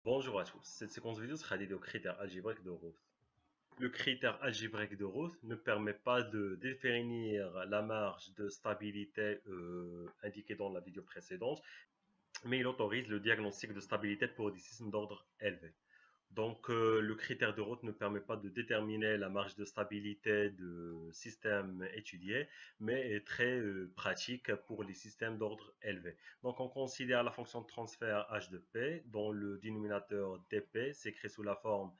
Bonjour à tous, cette séquence vidéo sera dédiée au critère algébrique de Routh. Le critère algébrique de Routh ne permet pas de définir la marge de stabilité indiquée dans la vidéo précédente, mais il autorise le diagnostic de stabilité pour des systèmes d'ordre élevé. Donc, le critère de Roth ne permet pas de déterminer la marge de stabilité de système étudié, mais est très pratique pour les systèmes d'ordre élevé. Donc, on considère la fonction de transfert h de p, dont le dénominateur dp s'écrit sous la forme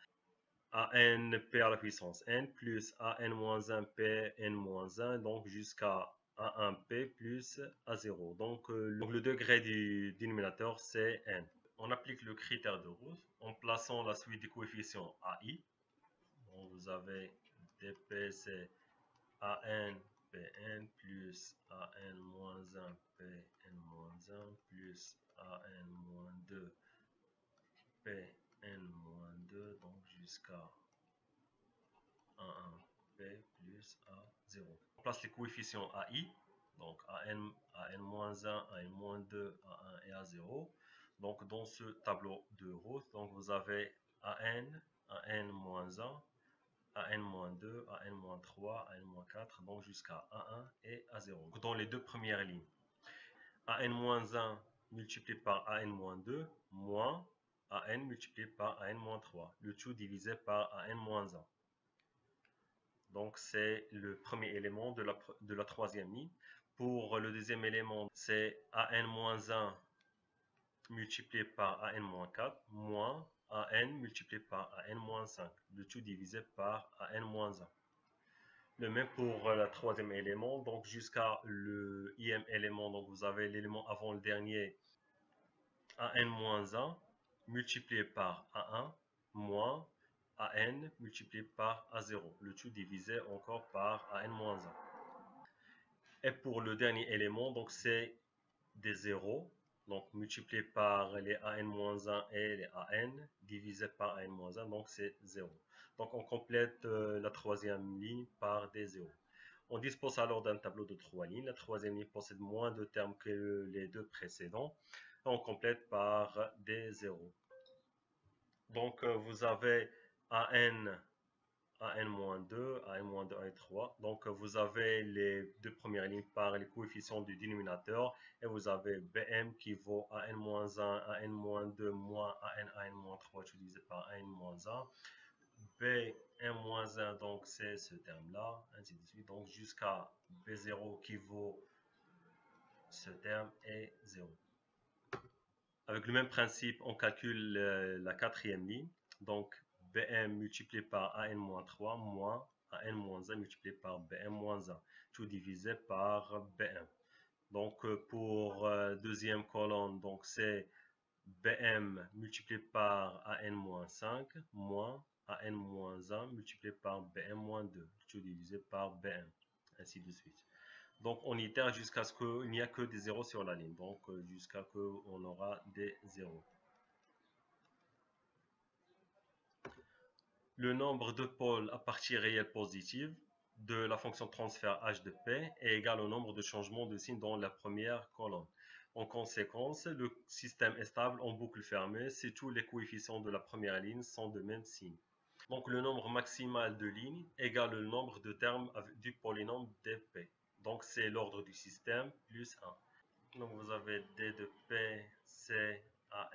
an p à la puissance n plus an-1 p n-1, donc jusqu'à a1p plus a0. Donc, le degré du dénominateur, c'est n. On applique le critère de Routh en plaçant la suite des coefficients AI. Donc vous avez dp, c'est an pn plus an-1 pn-1 plus an-2 pn-2, donc jusqu'à a1p plus a0. On place les coefficients AI, donc an-1, an-2, a1 et a0. Donc dans ce tableau de Routh, donc vous avez an, an-1, an-2, an-3, an-4, donc jusqu'à a1 et a0. Dans les deux premières lignes, an-1 multiplié par an-2 moins an multiplié par an-3, le tout divisé par an-1. Donc, c'est le premier élément de la troisième ligne. Pour le deuxième élément, c'est an-1 multiplié par an-4 moins an multiplié par an-5, le tout divisé par an-1. Le même pour le troisième élément, donc jusqu'à le ième élément, donc vous avez l'élément avant le dernier, an-1 multiplié par a1 moins an multiplié par a0, le tout divisé encore par an-1. Et pour le dernier élément, donc c'est des zéros, donc multiplié par les an-1 et les an, divisé par an-1, donc c'est 0. Donc on complète la troisième ligne par des zéros. On dispose alors d'un tableau de trois lignes. La troisième ligne possède moins de termes que les deux précédents. On complète par des zéros. Donc vous avez an, an-2, an-2, an-3. Donc vous avez les deux premières lignes par les coefficients du dénominateur et vous avez bm qui vaut an-1, an-2 moins an-3 divisé par an-1. b1-1, donc c'est ce terme-là, ainsi de suite. Donc jusqu'à b0 qui vaut ce terme et 0. Avec le même principe, on calcule la quatrième ligne. Donc, Bm multiplié par An-3 moins An-1 multiplié par Bm-1, tout divisé par Bm. Donc, pour deuxième colonne, donc c'est Bm multiplié par An-5 moins An-1 multiplié par Bm-2, tout divisé par Bm, ainsi de suite. Donc on itère jusqu'à ce qu'il n'y a que des zéros sur la ligne. Donc jusqu'à ce qu'on aura des zéros. Le nombre de pôles à partie réelle positive de la fonction de transfert h de p est égal au nombre de changements de signe dans la première colonne. En conséquence, le système est stable en boucle fermée si tous les coefficients de la première ligne sont de même signe. Donc le nombre maximal de lignes égale le nombre de termes du polynôme dp. Donc c'est l'ordre du système plus 1. Donc vous avez d de p, c, an,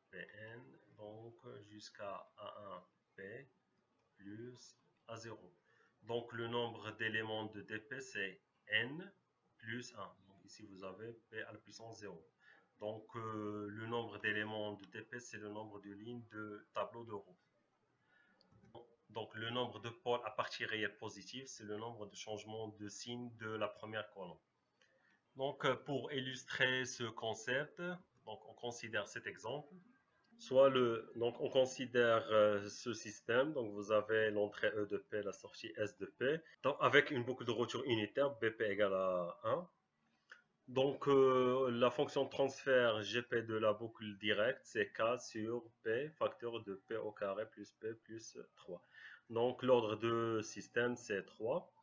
pn, donc jusqu'à a1p plus a0. Donc le nombre d'éléments de dp c'est n plus 1. Donc ici vous avez p à la puissance 0. Donc le nombre d'éléments de dp c'est le nombre de lignes de tableau de Routh. Donc le nombre de pôles à partie réelle positive c'est le nombre de changements de signe de la première colonne. Donc, pour illustrer ce concept, donc on considère cet exemple. Donc on considère ce système. Donc, vous avez l'entrée E de P, la sortie S de P. Donc, avec une boucle de retour unitaire, BP égale à 1. Donc, la fonction de transfert GP de la boucle directe, c'est K sur P, facteur de P au carré plus P plus 3. Donc, l'ordre de système, c'est 3.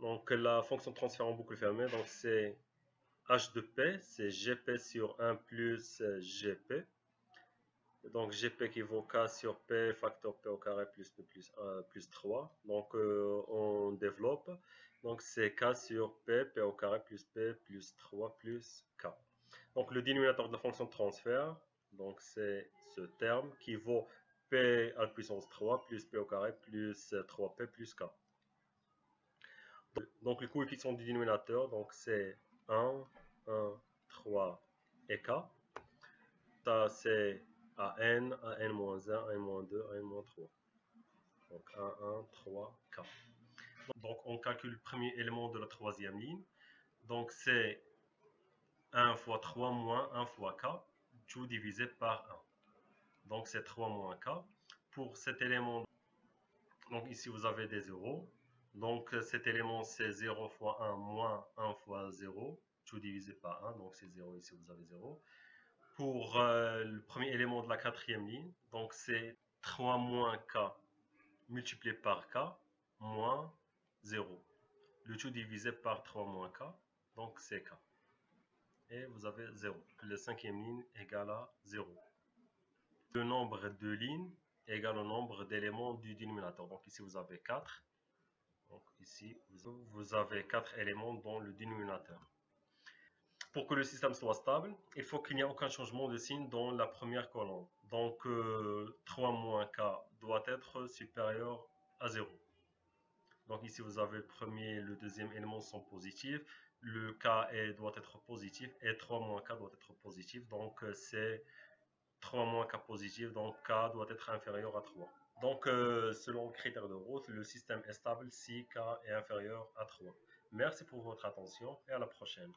Donc, la fonction de transfert en boucle fermée, donc c'est h de p, c'est gp sur 1 plus gp. Donc GP qui vaut K sur P facteur P au carré plus P plus 3. Donc on développe. Donc c'est K sur P, P au carré plus P plus 3 plus K. Donc le dénominateur de la fonction de transfert, donc c'est ce terme qui vaut P à la puissance 3 plus P au carré plus 3P plus K. Donc le coefficient du dénominateur, donc c'est 1, 1, 3 et K. Ça c'est à n 1, à n-2, à n-3. Donc 1, 1, 3, K. Donc on calcule le premier élément de la troisième ligne. Donc c'est 1 fois 3 moins 1 fois K, tout divisé par 1. Donc c'est 3 moins K. Pour cet élément, donc ici vous avez des zéros. Donc cet élément c'est 0 fois 1 moins 1 fois 0, tout divisé par 1. Donc c'est 0, ici vous avez 0. Pour le premier élément de la quatrième ligne, donc c'est 3 moins K multiplié par K moins 0. Le tout divisé par 3 moins K, donc c'est K. Et vous avez 0. La cinquième ligne égale à 0. Le nombre de lignes égale au nombre d'éléments du dénominateur. Donc ici vous avez 4. Donc ici vous avez 4 éléments dans le dénominateur. Pour que le système soit stable, il faut qu'il n'y ait aucun changement de signe dans la première colonne. Donc 3 moins K doit être supérieur à 0. Donc ici vous avez le premier et le deuxième élément sont positifs. Le K doit être positif et 3 moins K doit être positif. Donc c'est 3 moins K positif, donc K doit être inférieur à 3. Donc selon le critère de Roth, le système est stable si K est inférieur à 3. Merci pour votre attention et à la prochaine.